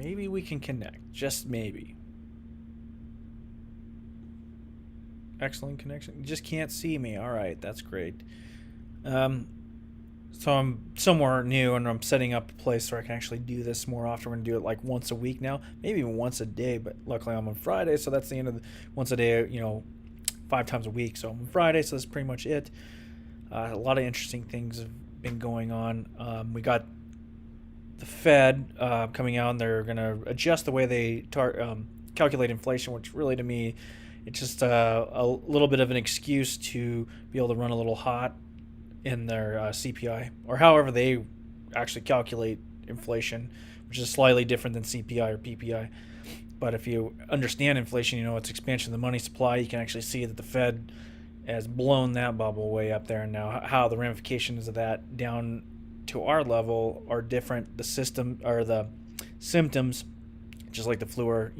Maybe we can connect. Just maybe. Excellent connection. You just can't see me. All right, that's great. Um, so I'm somewhere new, and I'm setting up a place where I can actually do this more often. We're gonna do it like once a week now, maybe even once a day. But luckily, I'm on Friday, so that's the end of the once a day. 5 times a week. So I'm on Friday, so that's pretty much it. A lot of interesting things have been going on. We got the Fed coming out, and they're going to adjust the way they calculate inflation, which really to me, it's just a little bit of an excuse to be able to run a little hot in their CPI, or however they actually calculate inflation, which is slightly different than CPI or PPI. But if you understand inflation, it's expansion of the money supply. You can actually see that the Fed has blown that bubble way up there, and now how the ramifications of that down to our level are different. The system or the symptoms, just like the flu, or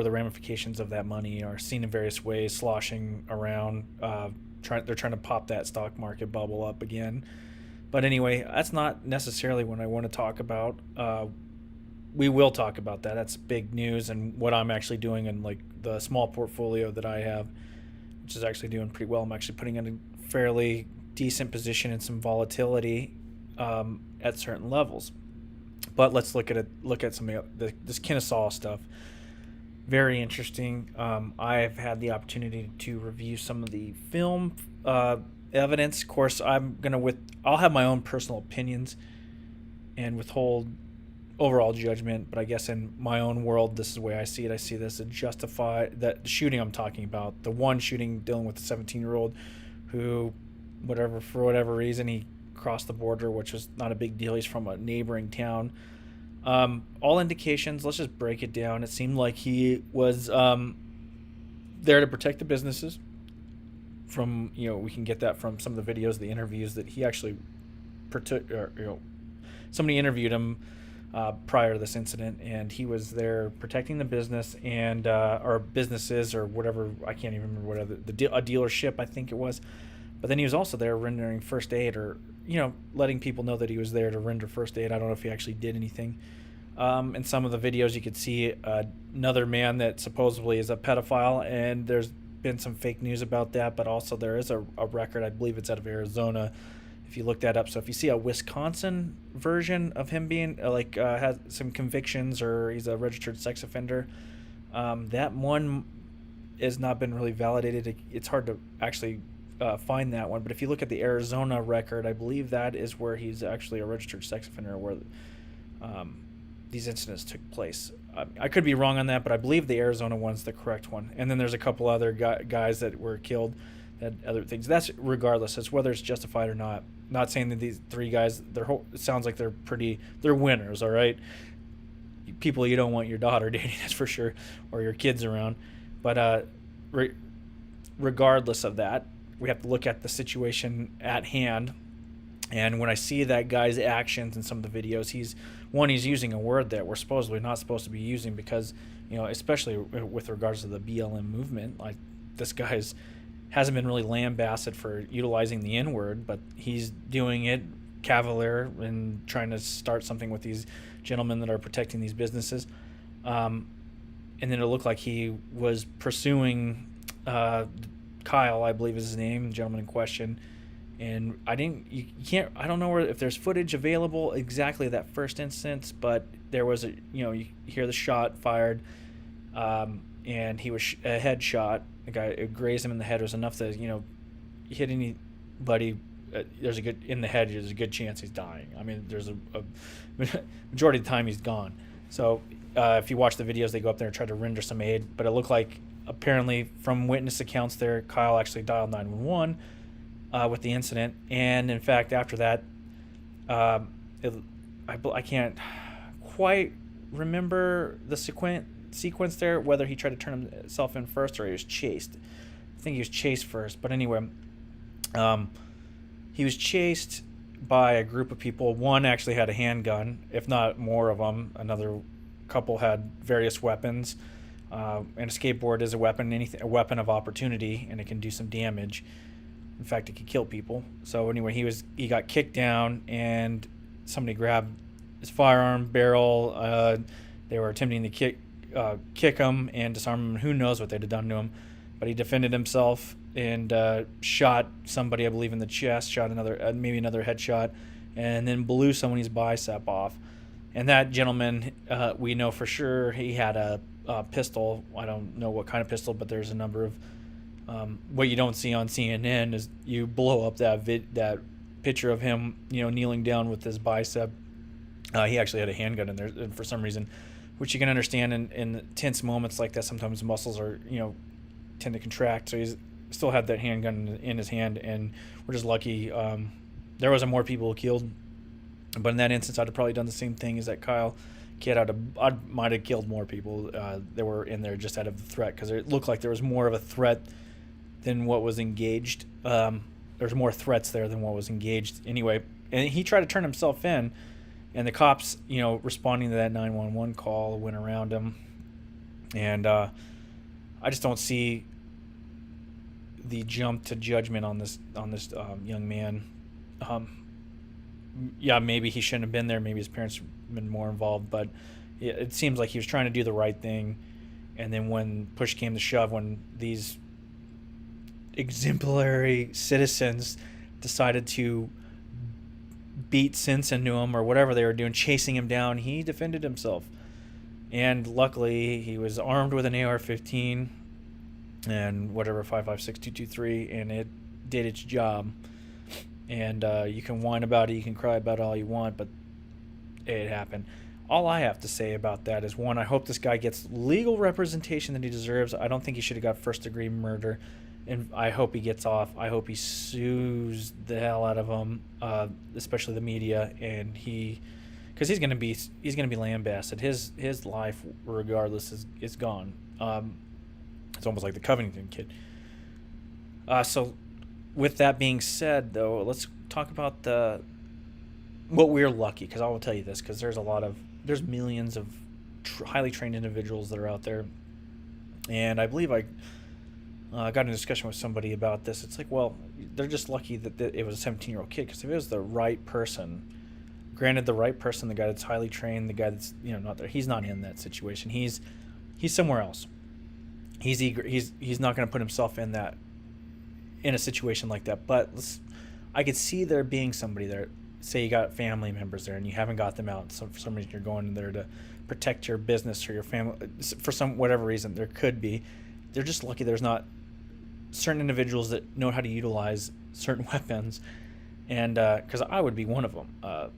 the ramifications of that money are seen in various ways, sloshing around. They're trying to pop that stock market bubble up again. But anyway, that's not necessarily what I want to talk about. We will talk about that. That's big news, and what I'm actually doing in like the small portfolio that I have, which is actually doing pretty well. I'm actually putting in a fairly decent position and some volatility at certain levels. But let's look at some of this Kenosha stuff. Very interesting. I've had the opportunity to review some of the film evidence. Of course, I'll have my own personal opinions and withhold overall judgment, but I guess in my own world, this is the way I see it. I see this as justify that shooting I'm talking about, the one shooting dealing with the 17-year-old who, for whatever reason, he crossed the border, which was not a big deal. He's from a neighboring town. All indications, let's just break it down. It seemed like he was there to protect the businesses. We can get that from some of the videos, the interviews that he actually somebody interviewed him prior to this incident, and he was there protecting the business and or businesses or whatever. I can't even remember what a dealership I think it was. But then he was also there rendering first aid, or letting people know that he was there to render first aid. I don't know if he actually did anything. In some of the videos, you could see another man that supposedly is a pedophile, and there's been some fake news about that. But also there is a record, I believe it's out of Arizona, if you look that up. So if you see a Wisconsin version of him being has some convictions, or he's a registered sex offender, that one has not been really validated. It's hard to actually find that one. But if you look at the Arizona record, I believe that is where he's actually a registered sex offender, where these incidents took place. I could be wrong on that, but I believe the Arizona one's the correct one. And then there's a couple other guys that were killed, that other things. That's regardless. It's whether it's justified or not. Not saying that these three guys, it sounds like they're winners, all right? People you don't want your daughter dating, that's for sure, or your kids around. But regardless of that, we have to look at the situation at hand. And when I see that guy's actions in some of the videos, he's using a word that we're supposedly not supposed to be using, because, especially with regards to the BLM movement, like this guy's hasn't been really lambasted for utilizing the N-word, but he's doing it cavalier and trying to start something with these gentlemen that are protecting these businesses. And then it looked like he was pursuing Kyle, I believe is his name, the gentleman in question. And I don't know if there's footage available exactly of that first instance, but there was you hear the shot fired, and he was a headshot. The guy, it grazed him in the head. It was enough to, hit anybody. There's in the head, there's a good chance he's dying. I mean, there's a majority of the time he's gone. So if you watch the videos, they go up there and try to render some aid, but it looked like, apparently from witness accounts there, Kyle actually dialed 911 with the incident. And in fact, after that, I can't quite remember the sequence there, whether he tried to turn himself in first or he was chased. I think he was chased first. But anyway, he was chased by a group of people. One actually had a handgun, if not more of them. Another couple had various weapons. And a skateboard is a weapon, a weapon of opportunity, and it can do some damage. In fact, it could kill people. So anyway, he got kicked down, and somebody grabbed his firearm barrel. They were attempting to kick him and disarm him. Who knows what they'd have done to him? But he defended himself and shot somebody, I believe, in the chest. Shot another, maybe another headshot, and then blew someone's bicep off. And that gentleman, we know for sure he had a pistol. I don't know what kind of pistol, but there's a number of what you don't see on CNN is you blow up that picture of him, kneeling down with his bicep. He actually had a handgun in there, and for some reason, which you can understand in tense moments like that. Sometimes muscles are, tend to contract. So he's still had that handgun in his hand, and we're just lucky. There wasn't more people killed, but in that instance, I'd have probably done the same thing as that Kyle kid. I might have killed more people that were in there just out of the threat, because it looked like there was more of a threat than what was engaged. There's more threats there than what was engaged anyway. And he tried to turn himself in, and the cops, responding to that 911 call, went around him. And I just don't see the jump to judgment on this young man. Yeah, maybe he shouldn't have been there. Maybe his parents have been more involved. But it seems like he was trying to do the right thing. And then when push came to shove, when these exemplary citizens decided to beat sense into him or whatever they were doing, chasing him down, he defended himself. And luckily, he was armed with an AR-15 and whatever 5.56 223, and it did its job. And you can whine about it, you can cry about it all you want, but it happened. All I have to say about that is, one, I hope this guy gets legal representation that he deserves. I don't think he should have got first-degree murder, and I hope he gets off. I hope he sues the hell out of them, especially the media, and because he's gonna be lambasted. His life, regardless, is gone. It's almost like the Covington kid. So, with that being said, though, let's talk about what we're lucky. Because I will tell you this, because there's millions of highly trained individuals that are out there, and I believe I got in a discussion with somebody about this. It's like, well, they're just lucky that it was a 17-year-old kid, because if it was the right person, granted, the right person, the guy that's highly trained, the guy that's not there, he's not in that situation. He's somewhere else. He's eager. He's not going to put himself in a situation like that. But I could see there being somebody there. Say you got family members there and you haven't got them out. So for some reason you're going there to protect your business or your family. For whatever reason, there could be. They're just lucky there's not certain individuals that know how to utilize certain weapons. And because I would be one of them.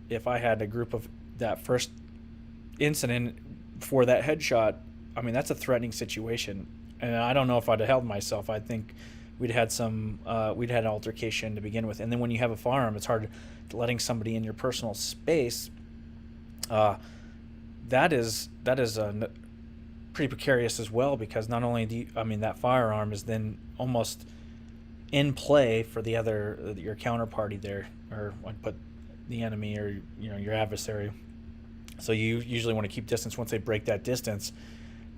If I had a group of that first incident for that headshot, I mean, that's a threatening situation. And I don't know if I'd have held myself. I think we'd had an altercation to begin with. And then when you have a firearm, it's hard letting somebody in your personal space. That is pretty precarious as well, because not only that firearm is then almost in play for your counterparty there, or I'd put the enemy or your adversary. So you usually want to keep distance. Once they break that distance,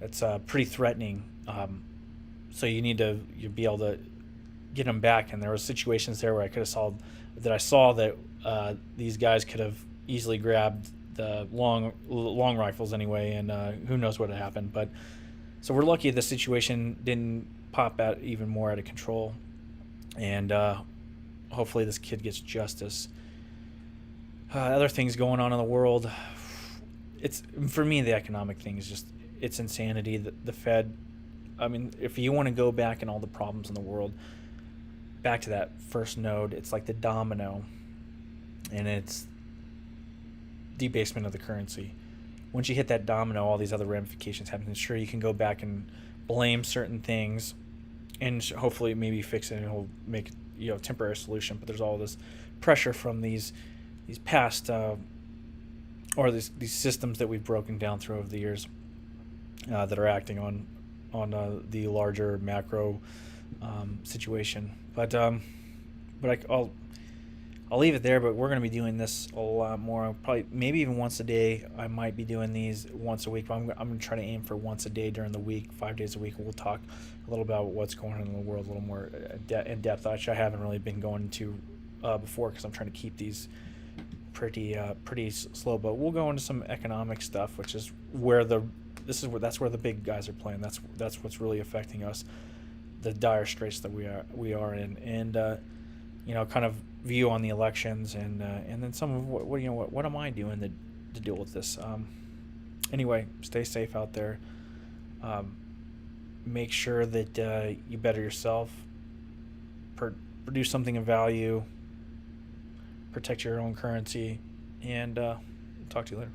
it's pretty threatening. So you need to be able to get them back. And there were situations there where I saw that these guys could have easily grabbed the long rifles anyway, and who knows what had happened. But so we're lucky the situation didn't pop out even more out of control, and hopefully this kid gets justice. Other things going on in the world, it's, for me, the economic thing is just, it's insanity. The Fed, I mean, if you want to go back in all the problems in the world, back to that first node, it's like the domino, and it's debasement of the currency. Once you hit that domino, all these other ramifications happen. And sure, you can go back and blame certain things, and hopefully maybe fix it, and it'll make a temporary solution. But there's all this pressure from these past or these systems that we've broken down through over the years that are acting on the larger macro situation. But I'll leave it there. But we're going to be doing this a lot more. Probably, maybe even once a day. I might be doing these once a week. But I'm going to try to aim for once a day during the week, 5 days a week. We'll talk a little about what's going on in the world a little more in depth, which I haven't really been going into before, because I'm trying to keep these pretty slow. But we'll go into some economic stuff, which is that's where the big guys are playing. That's what's really affecting us, the dire straits that we are in, and kind of view on the elections, and then some of what am I doing to deal with this. Anyway, stay safe out there. Make sure that you better yourself, produce something of value, protect your own currency, and talk to you later.